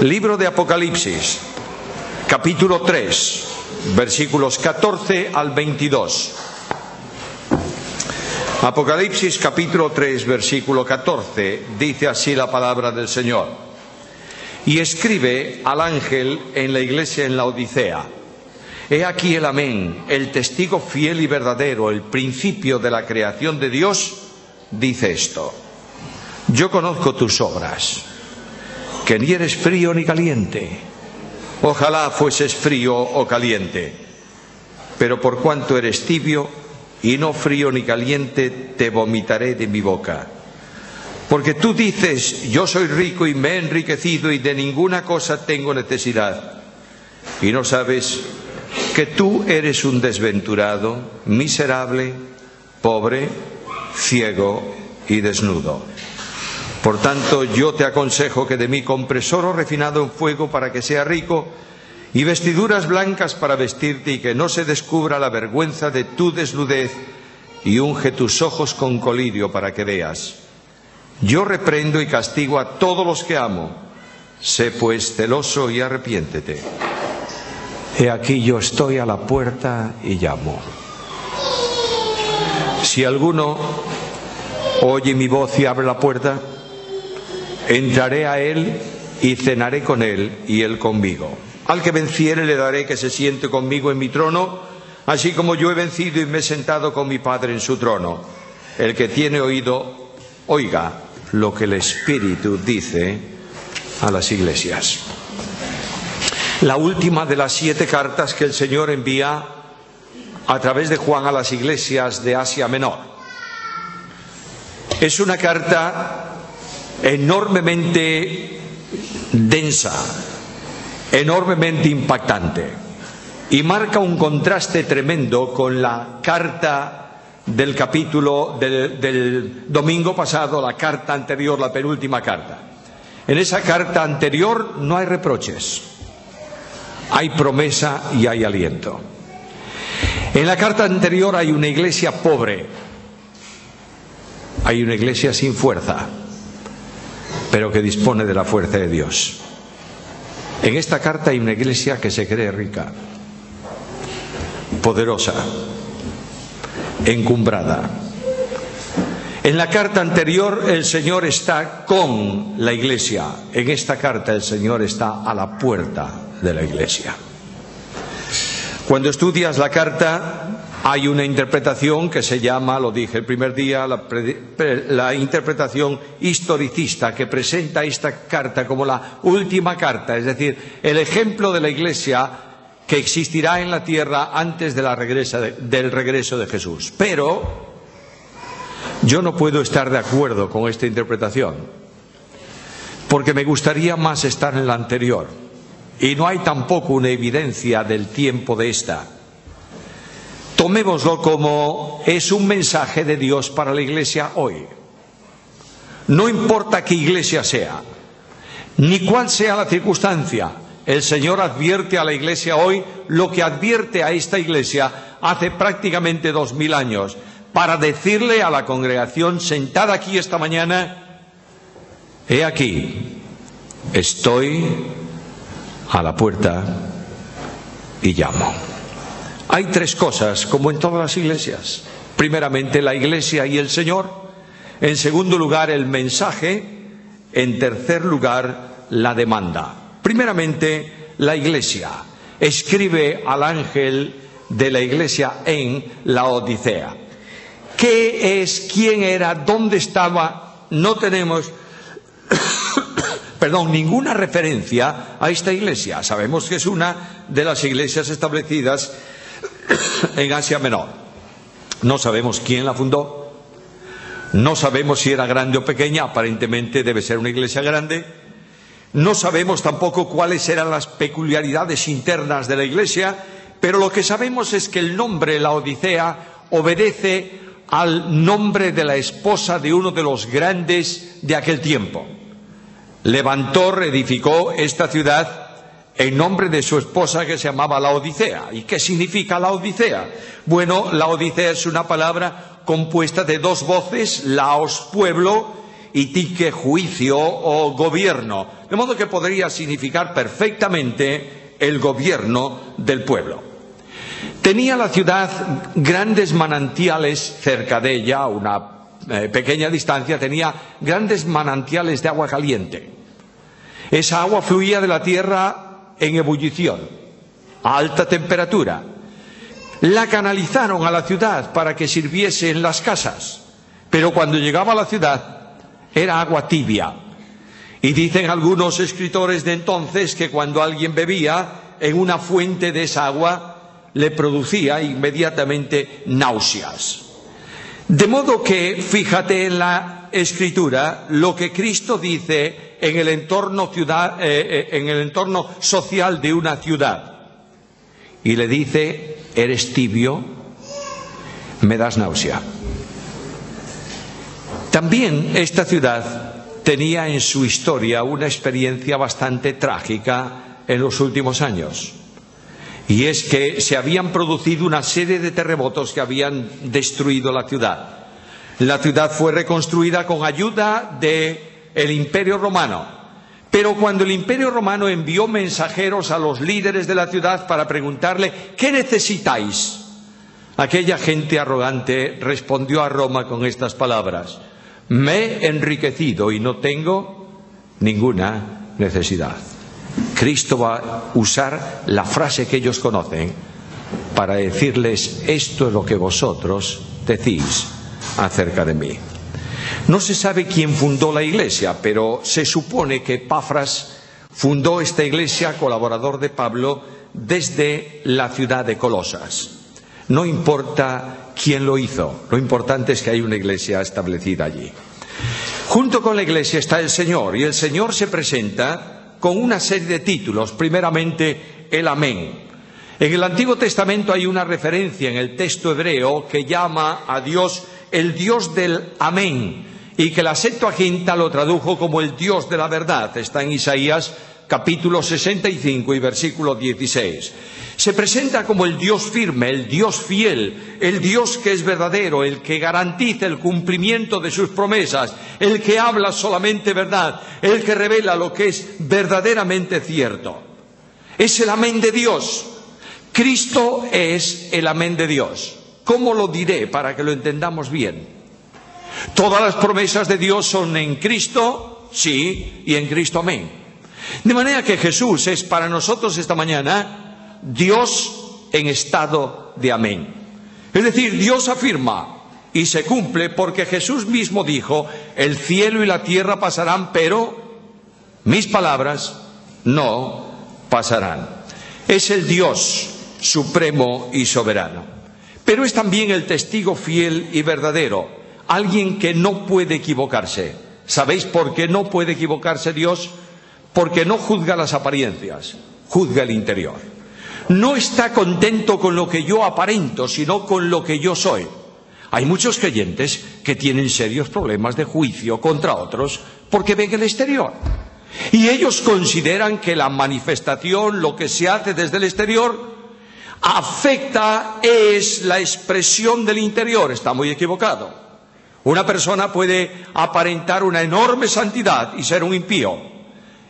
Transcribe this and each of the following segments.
Libro de Apocalipsis, capítulo 3, versículos 14 al 22. Apocalipsis, capítulo 3, versículo 14, dice así la palabra del Señor. Y escribe al ángel en la iglesia en Laodicea: He aquí el Amén, el testigo fiel y verdadero, el principio de la creación de Dios, dice esto: Yo conozco tus obras, que ni eres frío ni caliente. Ojalá fueses frío o caliente. Pero por cuanto eres tibio y no frío ni caliente, te vomitaré de mi boca. Porque tú dices: yo soy rico y me he enriquecido y de ninguna cosa tengo necesidad. Y no sabes que tú eres un desventurado, miserable, pobre, ciego y desnudo. Por tanto, yo te aconsejo que de mí compres oro refinado en fuego para que sea rico, y vestiduras blancas para vestirte, y que no se descubra la vergüenza de tu desnudez, y unge tus ojos con colirio para que veas. Yo reprendo y castigo a todos los que amo. Sé pues celoso y arrepiéntete. He aquí yo estoy a la puerta y llamo. Si alguno oye mi voz y abre la puerta, entraré a él y cenaré con él y él conmigo. Al que venciere le daré que se siente conmigo en mi trono, así como yo he vencido y me he sentado con mi Padre en su trono. El que tiene oído, oiga lo que el Espíritu dice a las iglesias. La última de las 7 cartas que el Señor envía a través de Juan a las iglesias de Asia Menor. Es una carta enormemente densa, enormemente impactante, y marca un contraste tremendo con la carta del capítulo del domingo pasado, la carta anterior, la penúltima carta. En esa carta anterior no hay reproches, hay promesa y hay aliento. En la carta anterior hay una iglesia pobre, hay una iglesia sin fuerza, pero que dispone de la fuerza de Dios. En esta carta hay una iglesia que se cree rica, poderosa, encumbrada. En la carta anterior el Señor está con la iglesia. En esta carta el Señor está a la puerta de la iglesia. Cuando estudias la carta, hay una interpretación que se llama, lo dije el primer día, la interpretación historicista, que presenta esta carta como la última carta, es decir, el ejemplo de la iglesia que existirá en la tierra antes de del regreso de Jesús. Pero yo no puedo estar de acuerdo con esta interpretación, porque me gustaría más estar en la anterior, y no hay tampoco una evidencia del tiempo de esta. Tomémoslo como es un mensaje de Dios para la iglesia hoy. No importa qué iglesia sea, ni cuál sea la circunstancia, el Señor advierte a la iglesia hoy lo que advierte a esta iglesia hace prácticamente 2000 años, para decirle a la congregación sentada aquí esta mañana: he aquí, estoy a la puerta y llamo. Hay 3 cosas, como en todas las iglesias. Primeramente, la iglesia y el Señor. En segundo lugar, el mensaje. En tercer lugar, la demanda. Primeramente, la iglesia. Escribe al ángel de la iglesia en Laodicea. ¿Qué es? ¿Quién era? ¿Dónde estaba? No tenemos ninguna referencia a esta iglesia. Sabemos que es una de las iglesias establecidas en Asia Menor. No sabemos quién la fundó, no sabemos si era grande o pequeña, aparentemente debe ser una iglesia grande. No sabemos tampoco cuáles eran las peculiaridades internas de la iglesia, pero lo que sabemos es que el nombre Laodicea obedece al nombre de la esposa de uno de los grandes de aquel tiempo. Levantó, reedificó esta ciudad en nombre de su esposa, que se llamaba Laodicea. ¿Y qué significa Laodicea? Bueno, Laodicea es una palabra compuesta de 2 voces, laos, pueblo, y tique juicio o gobierno, de modo que podría significar perfectamente el gobierno del pueblo. Tenía la ciudad grandes manantiales cerca de ella, a una pequeña distancia, tenía grandes manantiales de agua caliente. Esa agua fluía de la tierra en ebullición, a alta temperatura. La canalizaron a la ciudad para que sirviese en las casas, pero cuando llegaba a la ciudad era agua tibia. Y dicen algunos escritores de entonces que cuando alguien bebía en una fuente de esa agua le producía inmediatamente náuseas. De modo que, fíjate en la Escritura, lo que Cristo dice en el entorno social de una ciudad. Y le dice: eres tibio, me das náusea. También esta ciudad tenía en su historia una experiencia bastante trágica en los últimos años. Y es que se habían producido una serie de terremotos que habían destruido la ciudad. La ciudad fue reconstruida con ayuda del Imperio Romano. Pero cuando el Imperio Romano envió mensajeros a los líderes de la ciudad para preguntarle: ¿qué necesitáis?, aquella gente arrogante respondió a Roma con estas palabras: me he enriquecido y no tengo ninguna necesidad. Cristo va a usar la frase que ellos conocen para decirles: esto es lo que vosotros decís acerca de mí. No se sabe quién fundó la iglesia, pero se supone que Epafras fundó esta iglesia, colaborador de Pablo, desde la ciudad de Colosas. No importa quién lo hizo, lo importante es que hay una iglesia establecida allí. Junto con la iglesia está el Señor, y el Señor se presenta con una serie de títulos. Primeramente, el Amén. En el Antiguo Testamento hay una referencia en el texto hebreo que llama a Dios el Dios del Amén, y que la Septuaginta lo tradujo como el Dios de la verdad. Está en Isaías capítulo 65 y versículo 16. Se presenta como el Dios firme, el Dios fiel, el Dios que es verdadero, el que garantiza el cumplimiento de sus promesas, el que habla solamente verdad, el que revela lo que es verdaderamente cierto. Es el amén de Dios. Cristo es el amén de Dios. ¿Cómo lo diré para que lo entendamos bien? Todas las promesas de Dios son en Cristo, sí, y en Cristo amén. De manera que Jesús es para nosotros esta mañana Dios en estado de amén. Es decir, Dios afirma y se cumple, porque Jesús mismo dijo: el cielo y la tierra pasarán, pero mis palabras no pasarán. Es el Dios supremo y soberano, pero es también el testigo fiel y verdadero, alguien que no puede equivocarse. ¿Sabéis por qué no puede equivocarse Dios? Porque no juzga las apariencias, juzga el interior. No está contento con lo que yo aparento, sino con lo que yo soy. Hay muchos creyentes que tienen serios problemas de juicio contra otros porque ven el exterior. Y ellos consideran que la manifestación, lo que se hace desde el exterior, afecta, es la expresión del interior. Está muy equivocado. Una persona puede aparentar una enorme santidad y ser un impío.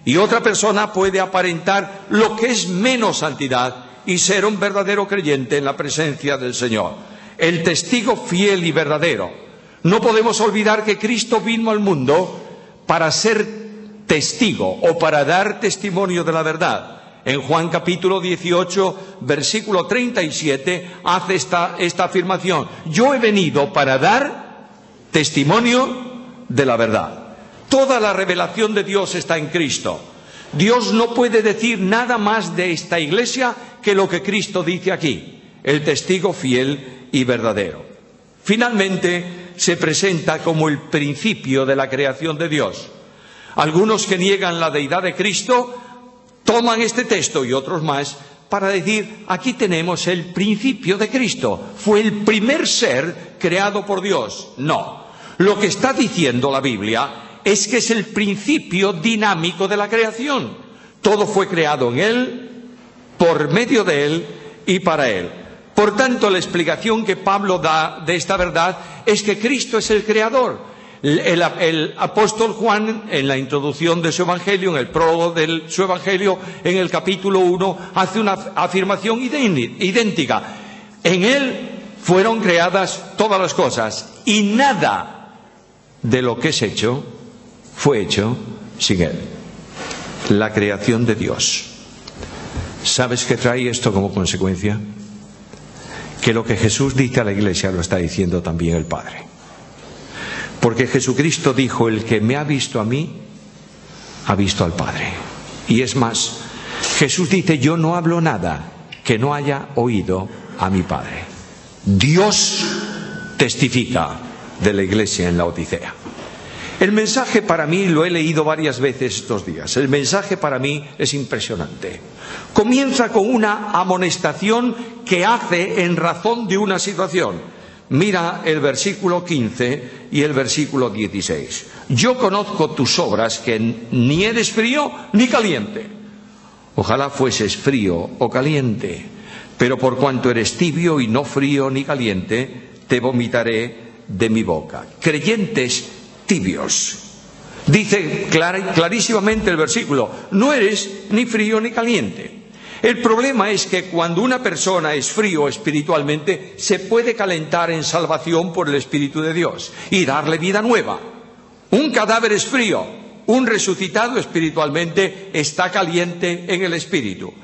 Y otra persona puede aparentar lo que es menos santidad y ser un verdadero creyente en la presencia del Señor. El testigo fiel y verdadero. No podemos olvidar que Cristo vino al mundo para ser testigo o para dar testimonio de la verdad. En Juan capítulo 18, versículo 37, hace esta afirmación: yo he venido para dar testimonio de la verdad. Toda la revelación de Dios está en Cristo. Dios no puede decir nada más de esta iglesia que lo que Cristo dice aquí, el testigo fiel y verdadero. Finalmente, se presenta como el principio de la creación de Dios. Algunos que niegan la deidad de Cristo toman este texto y otros más para decir: aquí tenemos el principio de Cristo, fue el primer ser creado por Dios. No, lo que está diciendo la Biblia es que es el principio dinámico de la creación. Todo fue creado en Él, por medio de Él y para Él. Por tanto, la explicación que Pablo da de esta verdad es que Cristo es el creador. El apóstol Juan, en la introducción de su evangelio, en el prólogo de su evangelio, en el capítulo 1, hace una afirmación idéntica. En él fueron creadas todas las cosas y nada de lo que es hecho fue hecho sin él. La creación de Dios. ¿Sabes qué trae esto como consecuencia? Que lo que Jesús dice a la iglesia lo está diciendo también el Padre. Porque Jesucristo dijo: el que me ha visto a mí, ha visto al Padre. Y es más, Jesús dice: yo no hablo nada que no haya oído a mi Padre. Dios testifica de la iglesia en la Odisea. El mensaje para mí, lo he leído varias veces estos días, el mensaje para mí es impresionante. Comienza con una amonestación que hace en razón de una situación. Mira el versículo 15 y el versículo 16. Yo conozco tus obras, que ni eres frío ni caliente. Ojalá fueses frío o caliente, pero por cuanto eres tibio y no frío ni caliente, te vomitaré de mi boca. Creyentes tibios. Dice clarísimamente el versículo: no eres ni frío ni caliente. El problema es que cuando una persona es frío espiritualmente, se puede calentar en salvación por el Espíritu de Dios y darle vida nueva. Un cadáver es frío, un resucitado espiritualmente está caliente en el Espíritu.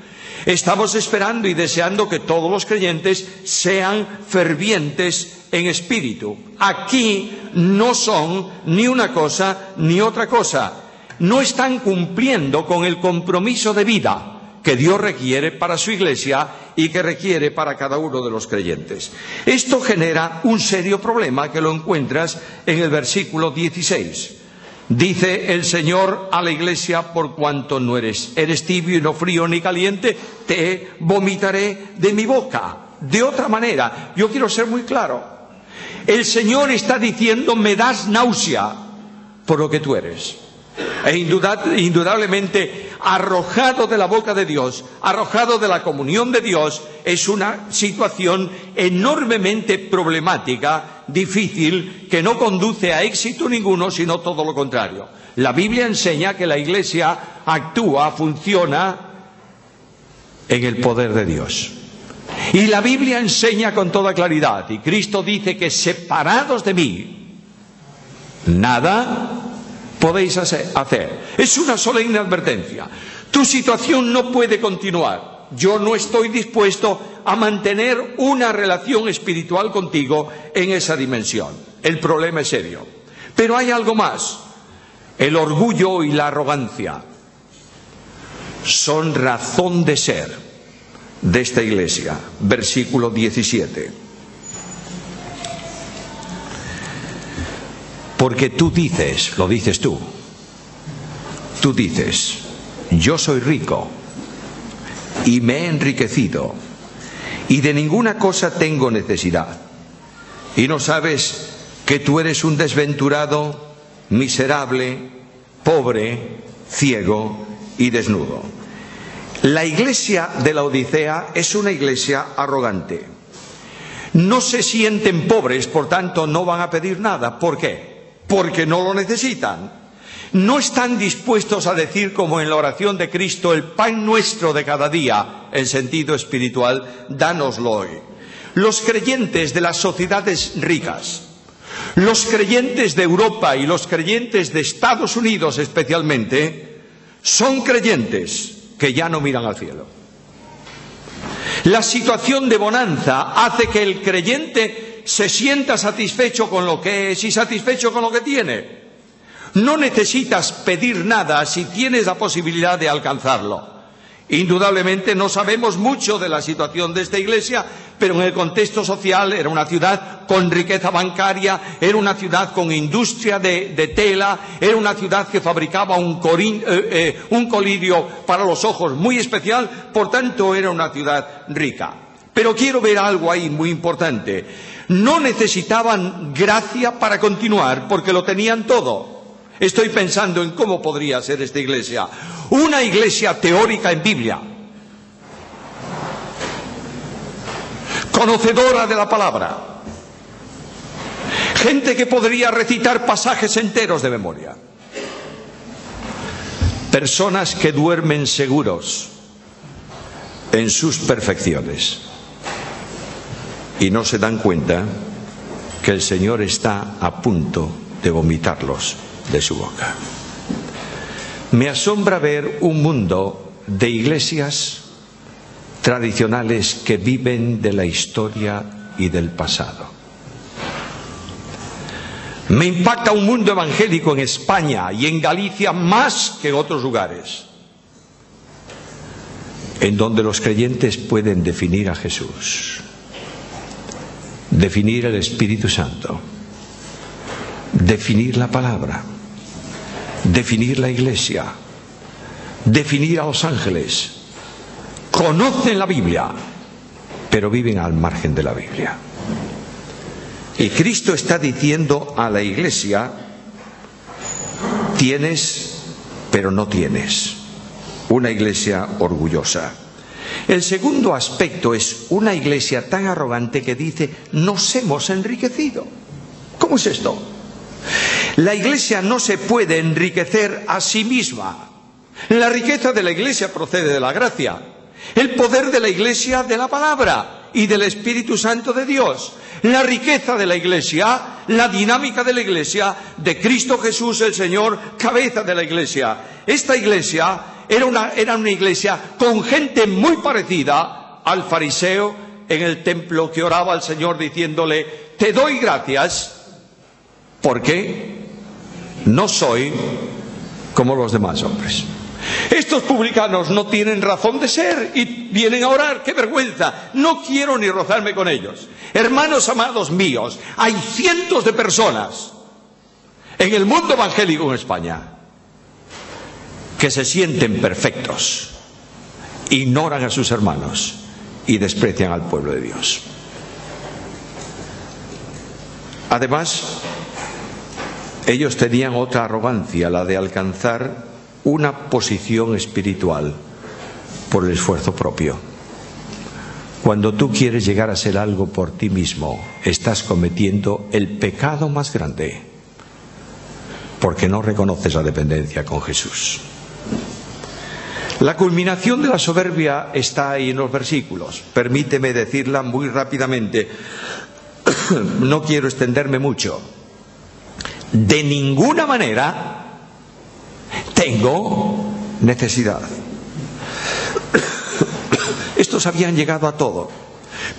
Estamos esperando y deseando que todos los creyentes sean fervientes en espíritu. Aquí no son ni una cosa ni otra cosa. No están cumpliendo con el compromiso de vida que Dios requiere para su iglesia y que requiere para cada uno de los creyentes. Esto genera un serio problema que lo encuentras en el versículo 16. Dice el Señor a la iglesia: por cuanto no eres tibio y no frío ni caliente, te vomitaré de mi boca. De otra manera, yo quiero ser muy claro. El Señor está diciendo: me das náusea por lo que tú eres. E indudablemente, arrojado de la boca de Dios, arrojado de la comunión de Dios, es una situación enormemente problemática, difícil, que no conduce a éxito ninguno, sino todo lo contrario. La Biblia enseña que la iglesia actúa, funciona en el poder de Dios. Y la Biblia enseña con toda claridad, y Cristo dice que separados de mí, nada podéis hacer. Es una solemne advertencia. Tu situación no puede continuar. Yo no estoy dispuesto a mantener una relación espiritual contigo en esa dimensión. El problema es serio. Pero hay algo más. El orgullo y la arrogancia son razón de ser de esta iglesia. Versículo 17. Porque tú dices, lo dices tú dices: yo soy rico y me he enriquecido y de ninguna cosa tengo necesidad. Y no sabes que tú eres un desventurado, miserable, pobre, ciego y desnudo. La iglesia de la Odisea es una iglesia arrogante. No se sienten pobres, por tanto no van a pedir nada. ¿Por qué? Porque no lo necesitan. No están dispuestos a decir, como en la oración de Cristo: el pan nuestro de cada día, en sentido espiritual, dánoslo hoy. Los creyentes de las sociedades ricas, los creyentes de Europa y los creyentes de Estados Unidos especialmente, son creyentes que ya no miran al cielo. La situación de bonanza hace que el creyente se sienta satisfecho con lo que es y satisfecho con lo que tiene. No necesitas pedir nada si tienes la posibilidad de alcanzarlo. Indudablemente no sabemos mucho de la situación de esta iglesia, pero en el contexto social era una ciudad con riqueza bancaria, era una ciudad con industria de tela, era una ciudad que fabricaba un colirio para los ojos muy especial, por tanto era una ciudad rica. Pero quiero ver algo ahí muy importante. No necesitaban gracia para continuar porque lo tenían todo. Estoy pensando en cómo podría ser esta iglesia. Una iglesia teórica en Biblia, conocedora de la palabra, Gente que podría recitar pasajes enteros de memoria. Personas que duermen seguros en sus perfecciones y no se dan cuenta que el Señor está a punto de vomitarlos de su boca. Me asombra ver un mundo de iglesias tradicionales que viven de la historia y del pasado. Me impacta un mundo evangélico en España y en Galicia más que en otros lugares, en donde los creyentes pueden definir a Jesús, definir el Espíritu Santo, definir la palabra, definir la iglesia, definir a los ángeles. Conocen la Biblia, pero viven al margen de la Biblia. Y Cristo está diciendo a la iglesia: tienes, pero no tienes. Una iglesia orgullosa. El segundo aspecto es una iglesia tan arrogante que dice: nos hemos enriquecido. ¿Cómo es esto? La iglesia no se puede enriquecer a sí misma. La riqueza de la iglesia procede de la gracia. El poder de la iglesia de la palabra y del Espíritu Santo de Dios. La riqueza de la iglesia, la dinámica de la iglesia, de Cristo Jesús el Señor, cabeza de la iglesia. Esta iglesia era una iglesia con gente muy parecida al fariseo en el templo que oraba al Señor diciéndole: te doy gracias porque no soy como los demás hombres. Estos publicanos no tienen razón de ser y vienen a orar. ¡Qué vergüenza! No quiero ni rozarme con ellos. Hermanos amados míos, hay cientos de personas en el mundo evangélico en España que se sienten perfectos, ignoran a sus hermanos y desprecian al pueblo de Dios. Además, ellos tenían otra arrogancia, la de alcanzar una posición espiritual por el esfuerzo propio. Cuando tú quieres llegar a ser algo por ti mismo, estás cometiendo el pecado más grande, porque no reconoces la dependencia con Jesús. La culminación de la soberbia está ahí en los versículos. Permíteme decirla muy rápidamente. No quiero extenderme mucho. De ninguna manera tengo necesidad. Estos habían llegado a todo.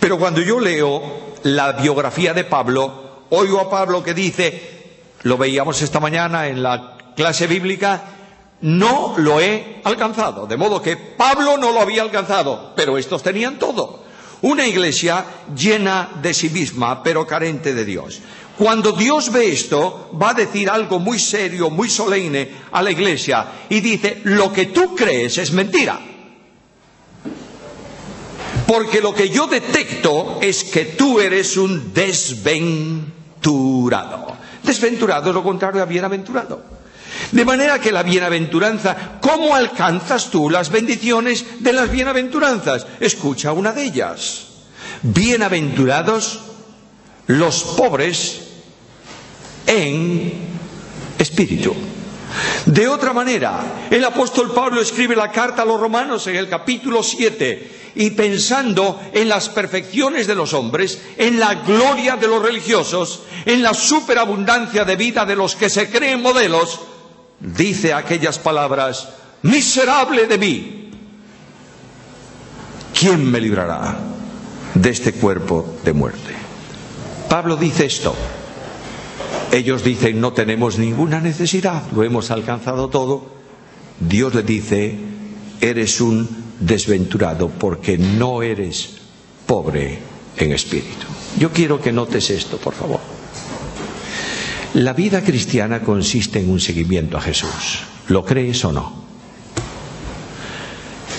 Pero cuando yo leo la biografía de Pablo, oigo a Pablo que dice, lo veíamos esta mañana en la clase bíblica: no lo he alcanzado. De modo que Pablo no lo había alcanzado, pero estos tenían todo. Una iglesia llena de sí misma, pero carente de Dios. Cuando Dios ve esto, va a decir algo muy serio, muy solemne a la iglesia, y dice: lo que tú crees es mentira. Porque lo que yo detecto es que tú eres un desventurado. Desventurado es lo contrario a bienaventurado. De manera que la bienaventuranza, ¿cómo alcanzas tú las bendiciones de las bienaventuranzas? Escucha una de ellas. Bienaventurados los pobres en espíritu. De otra manera, el apóstol Pablo escribe la carta a los romanos en el capítulo 7, y pensando en las perfecciones de los hombres, en la gloria de los religiosos, en la superabundancia de vida de los que se creen modelos, dice aquellas palabras: miserable de mí, ¿quién me librará de este cuerpo de muerte? Pablo dice esto. Ellos dicen: no tenemos ninguna necesidad, lo hemos alcanzado todo. Dios le dice: eres un desventurado porque no eres pobre en espíritu. Yo quiero que notes esto, por favor. La vida cristiana consiste en un seguimiento a Jesús. ¿Lo crees o no?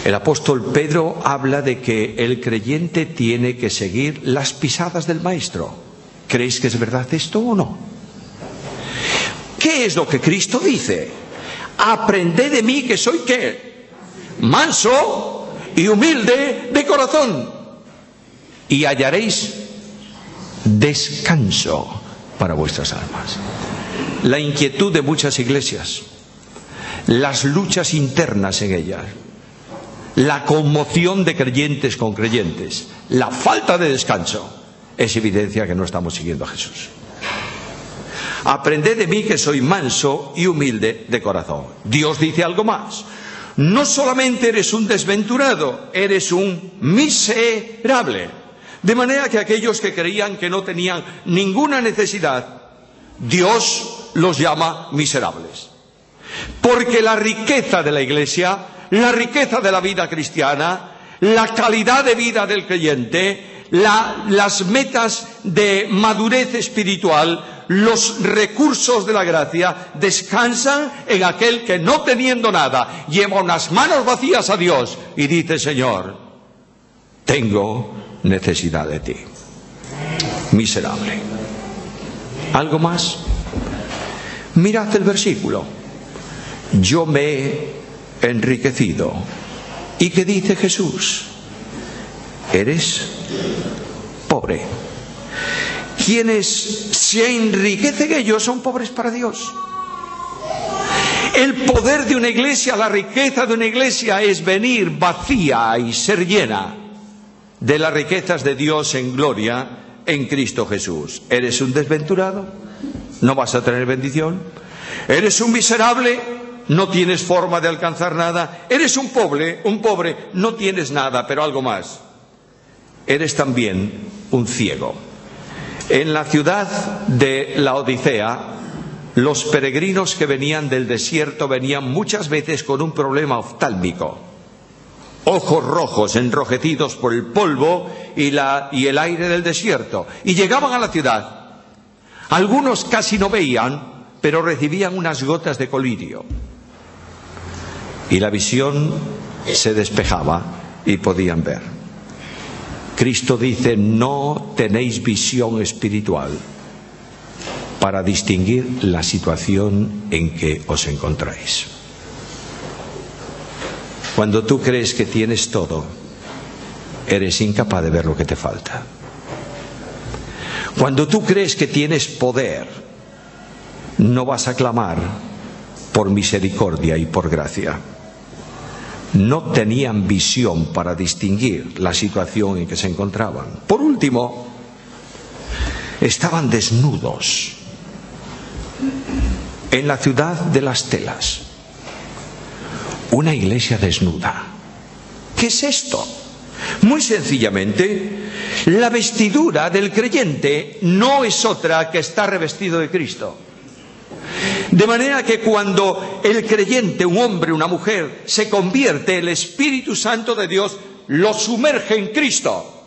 El apóstol Pedro habla de que el creyente tiene que seguir las pisadas del Maestro. ¿Creéis que es verdad esto o no? ¿Qué es lo que Cristo dice? Aprended de mí, que soy ¿qué? Manso y humilde de corazón, y hallaréis descanso para vuestras almas. La inquietud de muchas iglesias, las luchas internas en ellas, la conmoción de creyentes con creyentes, la falta de descanso, es evidencia que no estamos siguiendo a Jesús. Aprended de mí que soy manso y humilde de corazón. Dios dice algo más. No solamente eres un desventurado, eres un miserable. De manera que aquellos que creían que no tenían ninguna necesidad, Dios los llama miserables. Porque la riqueza de la Iglesia, la riqueza de la vida cristiana, la calidad de vida del creyente, las metas de madurez espiritual, los recursos de la gracia descansan en aquel que, no teniendo nada, lleva unas manos vacías a Dios y dice: Señor, tengo necesidad de ti. Miserable. ¿Algo más? Mirad el versículo. Yo me he enriquecido. ¿Y qué dice Jesús? Eres pobre. Quienes se enriquecen ellos son pobres para Dios. El poder de una iglesia, la riqueza de una iglesia es venir vacía y ser llena de las riquezas de Dios en gloria en Cristo Jesús. ¿Eres un desventurado? ¿No vas a tener bendición? ¿Eres un miserable? No tienes forma de alcanzar nada. ¿Eres un pobre? No tienes nada, pero algo más. Eres también un ciego. En la ciudad de Laodicea, los peregrinos que venían del desierto venían muchas veces con un problema oftálmico. Ojos rojos, enrojecidos por el polvo y el aire del desierto. Y llegaban a la ciudad. Algunos casi no veían, pero recibían unas gotas de colirio. Y la visión se despejaba y podían ver. Cristo dice: no tenéis visión espiritual para distinguir la situación en que os encontráis. Cuando tú crees que tienes todo, eres incapaz de ver lo que te falta. Cuando tú crees que tienes poder, no vas a clamar por misericordia y por gracia. No tenían visión para distinguir la situación en que se encontraban. Por último, estaban desnudos en la ciudad de las telas. Una iglesia desnuda. ¿Qué es esto? Muy sencillamente, la vestidura del creyente no es otra que estar revestido de Cristo. De manera que cuando el creyente, un hombre, una mujer, se convierte, el Espíritu Santo de Dios lo sumerge en Cristo.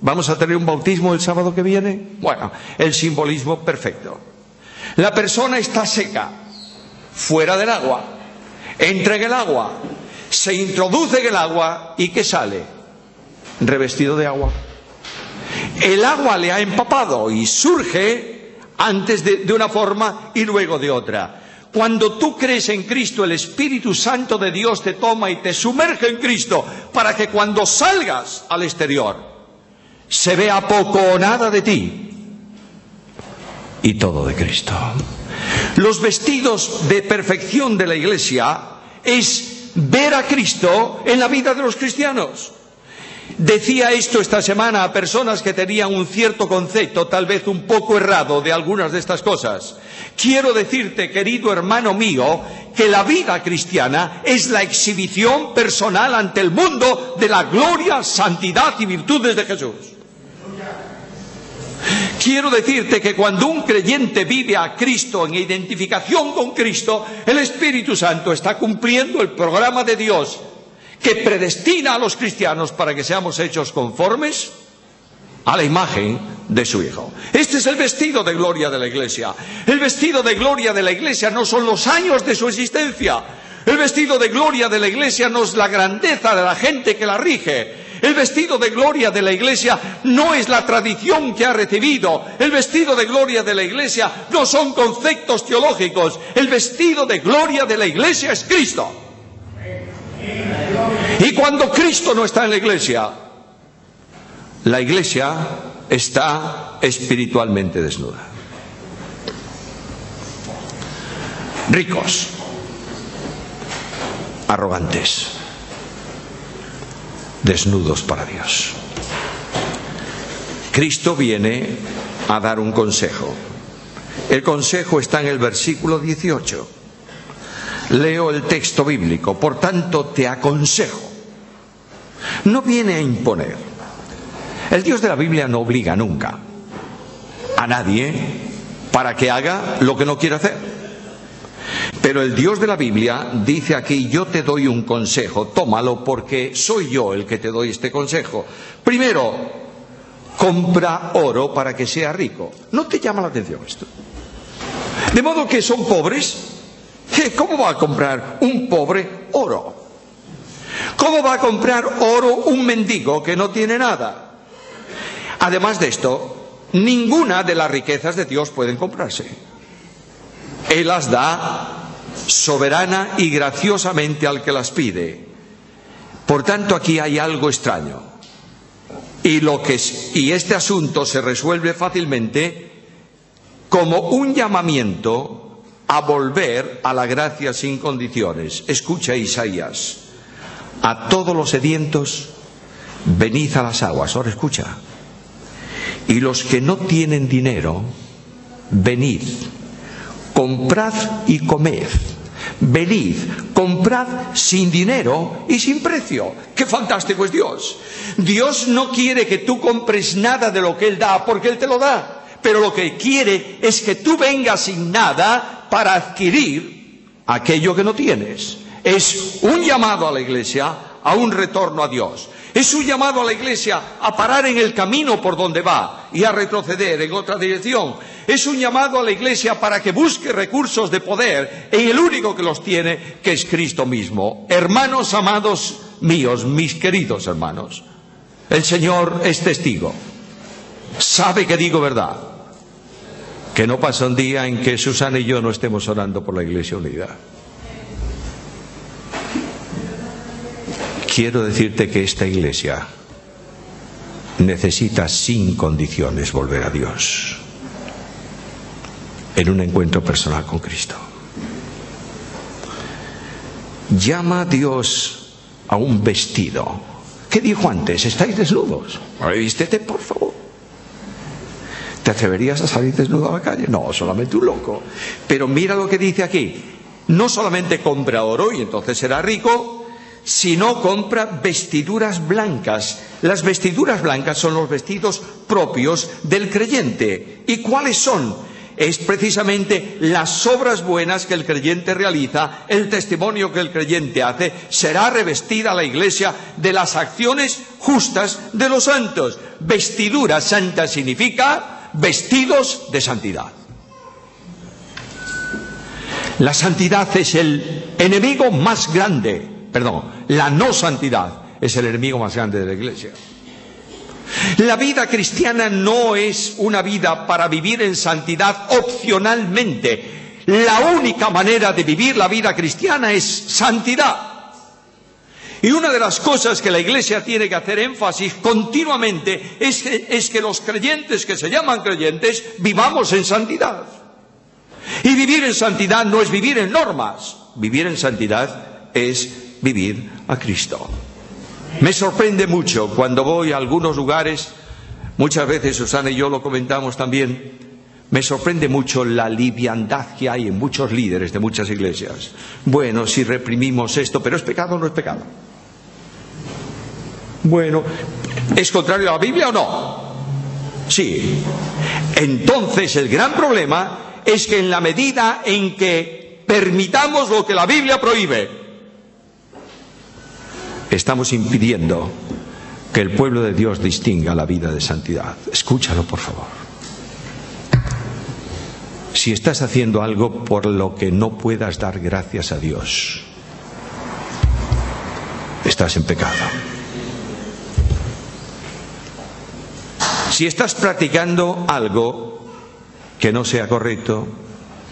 ¿Vamos a tener un bautismo el sábado que viene? Bueno, el simbolismo perfecto. La persona está seca, fuera del agua, entra en el agua, se introduce en el agua y ¿qué sale? Revestido de agua. El agua le ha empapado y surge antes de una forma y luego de otra. Cuando tú crees en Cristo, el Espíritu Santo de Dios te toma y te sumerge en Cristo para que cuando salgas al exterior se vea poco o nada de ti y todo de Cristo. Los vestidos de perfección de la Iglesia es ver a Cristo en la vida de los cristianos. Decía esto esta semana a personas que tenían un cierto concepto, tal vez un poco errado, de algunas de estas cosas. Quiero decirte, querido hermano mío, que la vida cristiana es la exhibición personal ante el mundo de la gloria, santidad y virtudes de Jesús. Quiero decirte que cuando un creyente vive a Cristo en identificación con Cristo, el Espíritu Santo está cumpliendo el programa de Dios que predestina a los cristianos para que seamos hechos conformes a la imagen de su Hijo. Este es el vestido de gloria de la Iglesia. El vestido de gloria de la Iglesia no son los años de su existencia. El vestido de gloria de la Iglesia no es la grandeza de la gente que la rige. El vestido de gloria de la Iglesia no es la tradición que ha recibido. El vestido de gloria de la Iglesia no son conceptos teológicos. El vestido de gloria de la Iglesia es Cristo. Y cuando Cristo no está en la Iglesia está espiritualmente desnuda. ricos, arrogantes, desnudos para Dios. Cristo viene a dar un consejo. El consejo está en el versículo 18. Leo el texto bíblico. Por tanto, te aconsejo. No viene a imponer. El Dios de la Biblia no obliga nunca a nadie para que haga lo que no quiere hacer. Pero el Dios de la Biblia dice aquí: yo te doy un consejo, tómalo porque soy yo el que te doy este consejo. Primero, compra oro para que sea rico. ¿No te llama la atención esto? De modo que son pobres. ¿Cómo va a comprar un pobre oro? ¿Cómo va a comprar oro un mendigo que no tiene nada? Además de esto, ninguna de las riquezas de Dios pueden comprarse. Él las da soberana y graciosamente al que las pide. Por tanto, aquí hay algo extraño. Y este asunto se resuelve fácilmente como un llamamiento a volver a la gracia sin condiciones. Escucha Isaías: a todos los sedientos, venid a las aguas. Ahora escucha: y los que no tienen dinero, venid, comprad y comed. Venid, comprad sin dinero y sin precio. ¡Qué fantástico es Dios! Dios no quiere que tú compres nada de lo que Él da, porque Él te lo da. Pero lo que quiere es que tú vengas sin nada para adquirir aquello que no tienes. Es un llamado a la Iglesia a un retorno a Dios. Es un llamado a la Iglesia a parar en el camino por donde va y a retroceder en otra dirección. Es un llamado a la Iglesia para que busque recursos de poder en el único que los tiene, que es Cristo mismo. Hermanos amados míos, mis queridos hermanos, el Señor es testigo. Sabe que digo verdad. Que no pasa un día en que Susana y yo no estemos orando por la Iglesia Unida. Quiero decirte que esta Iglesia necesita sin condiciones volver a Dios en un encuentro personal con Cristo. Llama a Dios a un vestido. ¿Qué dijo antes? Estáis desnudos. Vístete, por favor. ¿Te atreverías a salir desnudo a la calle? No, solamente un loco. Pero mira lo que dice aquí. No solamente compra oro y entonces será rico, sino compra vestiduras blancas. Las vestiduras blancas son los vestidos propios del creyente. ¿Y cuáles son? Es precisamente las obras buenas que el creyente realiza, el testimonio que el creyente hace. Será revestida la Iglesia de las acciones justas de los santos. Vestidura santa significa vestidos de santidad. La santidad es el enemigo más grande, la no santidad es el enemigo más grande de la Iglesia. La vida cristiana no es una vida para vivir en santidad opcionalmente. La única manera de vivir la vida cristiana es santidad. Y una de las cosas que la Iglesia tiene que hacer énfasis continuamente es que los creyentes que se llaman creyentes vivamos en santidad. Y vivir en santidad no es vivir en normas. Vivir en santidad es vivir a Cristo. Me sorprende mucho cuando voy a algunos lugares, muchas veces Susana y yo lo comentamos también, me sorprende mucho la liviandad que hay en muchos líderes de muchas iglesias. Bueno, si reprimimos esto, ¿pero es pecado o no es pecado? Bueno, ¿es contrario a la Biblia o no? Sí. Entonces el gran problema es que en la medida en que permitamos lo que la Biblia prohíbe, estamos impidiendo que el pueblo de Dios distinga la vida de santidad. Escúchalo, por favor. Si estás haciendo algo por lo que no puedas dar gracias a Dios, estás en pecado. Si estás practicando algo que no sea correcto,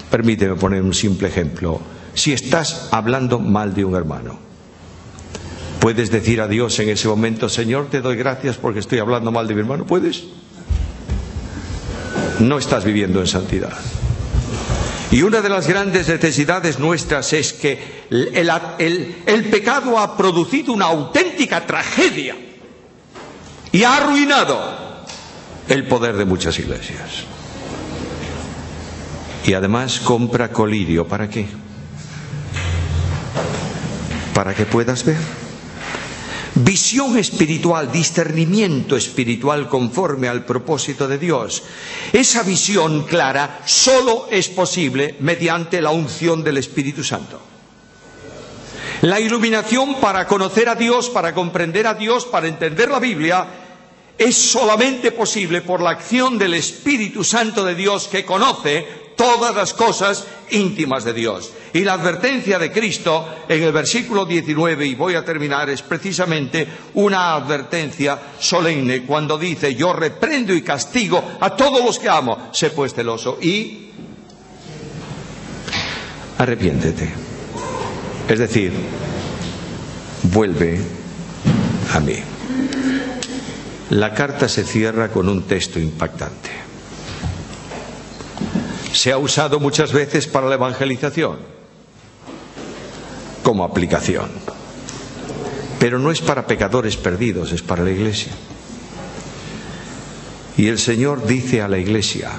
permíteme poner un simple ejemplo. Si estás hablando mal de un hermano, ¿puedes decir a Dios en ese momento: Señor, te doy gracias porque estoy hablando mal de mi hermano? ¿Puedes? No estás viviendo en santidad. Y una de las grandes necesidades nuestras es que el pecado ha producido una auténtica tragedia y ha arruinado el poder de muchas iglesias. Y además compra colirio. ¿Para qué? Para que puedas ver. Visión espiritual, discernimiento espiritual conforme al propósito de Dios. Esa visión clara solo es posible mediante la unción del Espíritu Santo. La iluminación para conocer a Dios, para comprender a Dios, para entender la Biblia, es solamente posible por la acción del Espíritu Santo de Dios, que conoce todas las cosas íntimas de Dios. Y la advertencia de Cristo en el versículo 19, y voy a terminar, es precisamente una advertencia solemne cuando dice: yo reprendo y castigo a todos los que amo. Sé pues celoso y arrepiéntete. Es decir, vuelve a mí. La carta se cierra con un texto impactante. Se ha usado muchas veces para la evangelización, como aplicación. Pero no es para pecadores perdidos, es para la Iglesia. Y el Señor dice a la Iglesia: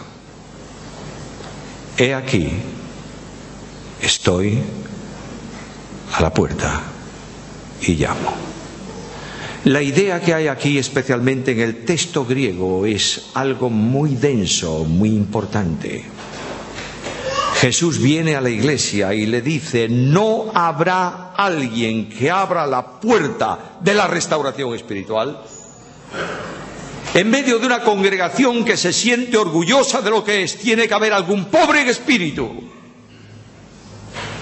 he aquí, estoy a la puerta y llamo. La idea que hay aquí, especialmente en el texto griego, es algo muy denso, muy importante. Jesús viene a la iglesia y le dice: no habrá alguien que abra la puerta de la restauración espiritual. En medio de una congregación que se siente orgullosa de lo que es, tiene que haber algún pobre en espíritu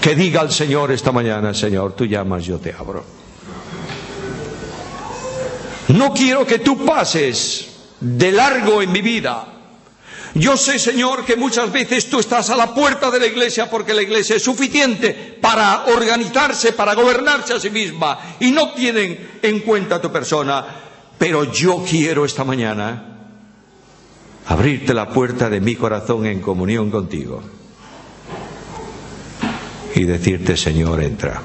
que diga al Señor esta mañana: Señor, tú llamas, yo te abro. No quiero que tú pases de largo en mi vida. Yo sé, Señor, que muchas veces tú estás a la puerta de la iglesia porque la iglesia es suficiente para organizarse, para gobernarse a sí misma, y no tienen en cuenta tu persona. Pero yo quiero esta mañana abrirte la puerta de mi corazón en comunión contigo y decirte: Señor, entra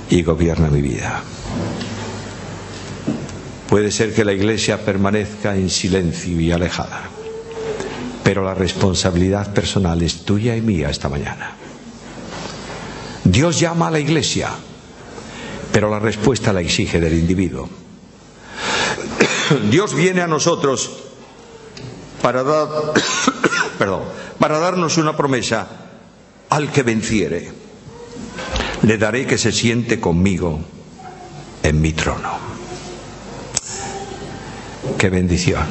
y gobierna mi vida. Puede ser que la iglesia permanezca en silencio y alejada, pero la responsabilidad personal es tuya y mía esta mañana. Dios llama a la iglesia, pero la respuesta la exige del individuo. Dios viene a nosotros para darnos una promesa: al que venciere, le daré que se siente conmigo en mi trono. ¡Qué bendición!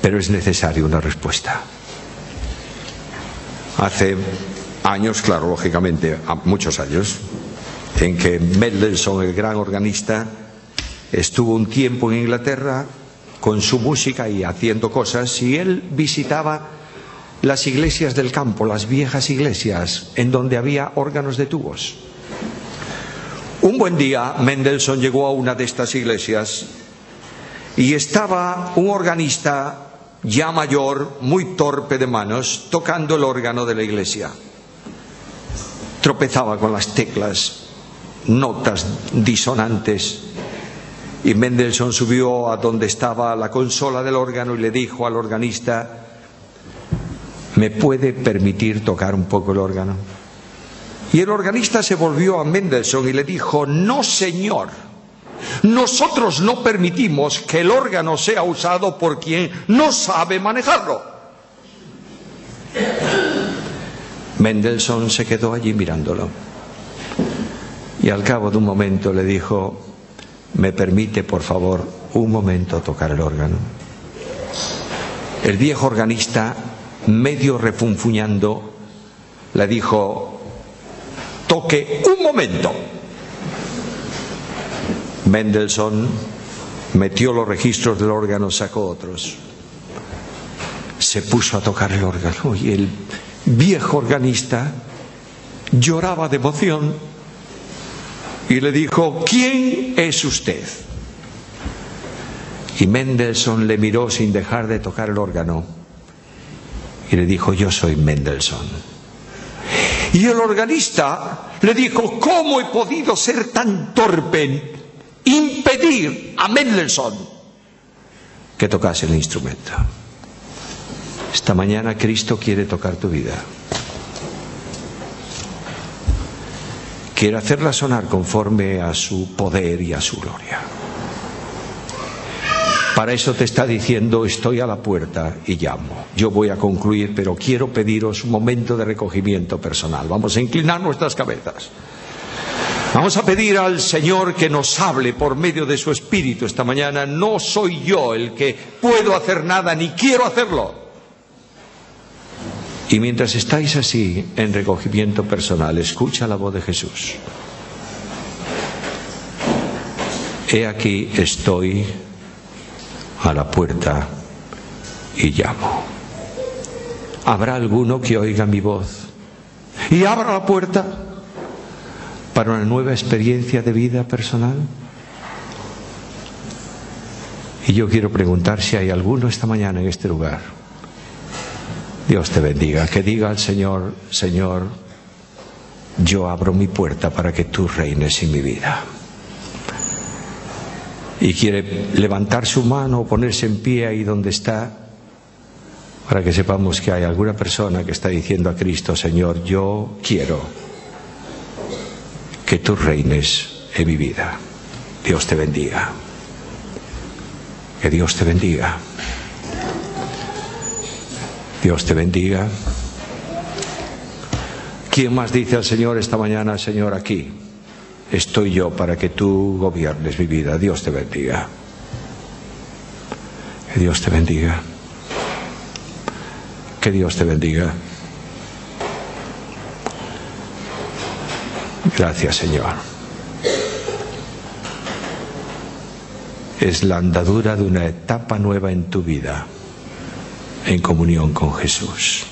Pero es necesaria una respuesta. Hace años, claro, lógicamente, muchos años, en que Mendelssohn, el gran organista, estuvo un tiempo en Inglaterra con su música y haciendo cosas, y él visitaba las iglesias del campo, las viejas iglesias, en donde había órganos de tubos. Un buen día Mendelssohn llegó a una de estas iglesias y estaba un organista ya mayor, muy torpe de manos, tocando el órgano de la iglesia. Tropezaba con las teclas, notas disonantes, y Mendelssohn subió a donde estaba la consola del órgano y le dijo al organista: ¿me puede permitir tocar un poco el órgano? Y el organista se volvió a Mendelssohn y le dijo: no, señor, nosotros no permitimos que el órgano sea usado por quien no sabe manejarlo. Mendelssohn se quedó allí mirándolo, y al cabo de un momento le dijo: ¿me permite, por favor, un momento tocar el órgano? El viejo organista, medio refunfuñando, le dijo: toque un momento. Mendelssohn metió los registros del órgano, sacó otros, se puso a tocar el órgano, y el viejo organista lloraba de emoción y le dijo: ¿quién es usted? Y Mendelssohn le miró sin dejar de tocar el órgano Y le dijo: yo soy Mendelssohn. Y el organista le dijo: ¿cómo he podido ser tan torpe en impedir a Mendelssohn que tocase el instrumento? Esta mañana Cristo quiere tocar tu vida. Quiere hacerla sonar conforme a su poder y a su gloria. Para eso te está diciendo: estoy a la puerta y llamo. Yo voy a concluir, pero quiero pediros un momento de recogimiento personal. Vamos a inclinar nuestras cabezas. Vamos a pedir al Señor que nos hable por medio de su Espíritu esta mañana. No soy yo el que puedo hacer nada, ni quiero hacerlo. Y mientras estáis así en recogimiento personal, escucha la voz de Jesús. He aquí, estoy a la puerta y llamo. ¿Habrá alguno que oiga mi voz y abra la puerta para una nueva experiencia de vida personal? Y yo quiero preguntar si hay alguno esta mañana en este lugar. Dios te bendiga. Que diga al Señor: Señor, yo abro mi puerta para que tú reines en mi vida. Y quiere levantar su mano o ponerse en pie ahí donde está, para que sepamos que hay alguna persona que está diciendo a Cristo: Señor, yo quiero que tú reines en mi vida. Dios te bendiga. Que Dios te bendiga. Dios te bendiga. ¿Quién más dice al Señor esta mañana: Señor, aquí estoy yo para que tú gobiernes mi vida? Dios te bendiga. Que Dios te bendiga. Que Dios te bendiga. Gracias, Señor. Es la andadura de una etapa nueva en tu vida, en comunión con Jesús.